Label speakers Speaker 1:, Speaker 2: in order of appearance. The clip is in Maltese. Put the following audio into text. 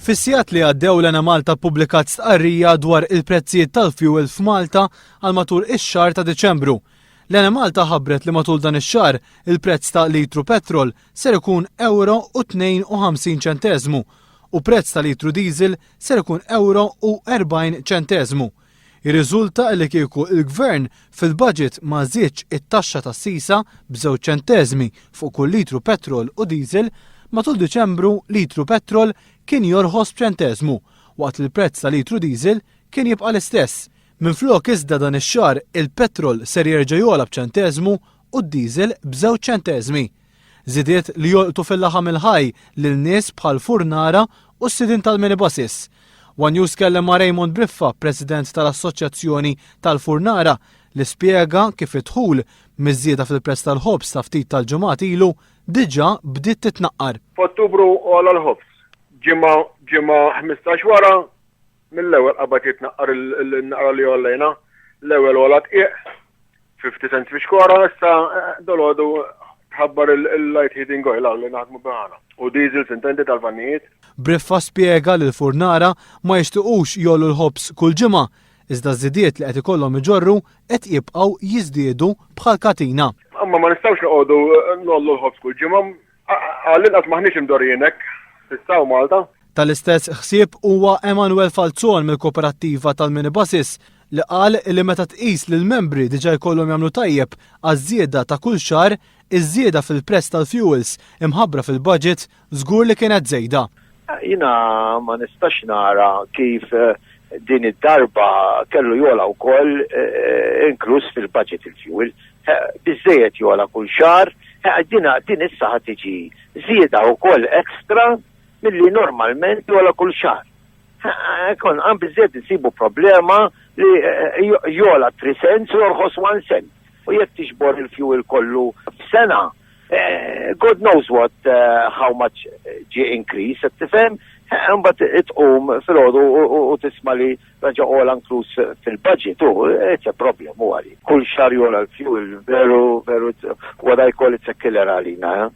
Speaker 1: Fis-sigħat li għaddew l-Enemalta ppubblikat stqarrija dwar il-prezzijiet tal-fuel f'Malta għal matul ix-xahar ta' Diċembru. L-Enemalta ħabbret li matul dan ix-xahar il-prezz ta' litru petrol ser ikun €1.52 u prezz ta' litru diesel ser ikun €1.40. Ir-riżulta li kieku il-Gvern fil-budget ma żiedx it-taxxa tas-sisa b'2 ċentesmi fuq kull litru petrol u diesel, matul Diċembru litru petrol kien jorħos b'ċentesmu, waqt li l-prezz ta' litru diesel kien jibqa' l-istess. Minflok iżda dan ix-xahar il-petrol ser jerġa' jogħla b'ċentesmu u d-diesel b'2 ċentesmi. Żidiet li jolqtu fil-laħam il-ħaj lil nies bħal furnara u s-sidin tal-minibuses. One News kellem ma' Raymond Briffa, President tal-Assoċjazzjoni tal-Furnara, li spjega kif id-dħul miż-żieda fil-prezz tal-ħobs ta' ftit tal-ġimgħat ilu diġà bdiet titnaqqar.
Speaker 2: F'Ottubru għala l-ħobs. Ġimgħa 15 wara mill-ewwel qabad jitnaqqar il-naqra li għollejna. L-ewwel għala tqiegħ 50 cents biex kwara, issa dolodu tħabbar il-light heating oil li naħdmu b'ħana. U diesel sintendi tal-vannijiet.
Speaker 1: Briffa spjega li l-Furnara ma jixtiequx jollu l-ħobs kull ġimgħa, iżda żidiet li qed ikollhom iġorru qed jibqgħu jiżdiedu bħal katina.
Speaker 2: Amma ma nistgħux noqogħdu nollu l-ħobs kull ġimgħa, għall-inqas maħniex imdorrijinek fis-saw Malta.
Speaker 1: Tal-istess ħsieb huwa Emanuel Falzon mill-Kooperattiva tal-Minibuses li qal li meta tqis li l-membri diġà jkollhom jagħmlu tajjeb għaż-żieda ta' kull xahar, iż-żieda fil-prezz tal-fuels imħabbra fil-budget żgur li kienet żejda.
Speaker 3: Jiena ma nistax nara kif din id-darba kellu jola wkoll inkluż fil-budget il-fuel. Biżejjed jola kull xahar, din issa ħad tiġi żieda wkoll ekstra milli normalment jola kull xahar. Kon għan biżejjed insibu problema li jola 3 cents u jorħos 1 cent. U jekk tiġbor il-fuel kollu f'sena, God knows how much ġie increase, qed tifhem, imbagħad itqum filgħodu u tisma' li raġa' all inkluż fil-budget, it's a problem huwa li. Kull xahar jola l-fuel veru what I call it's a killer għalina.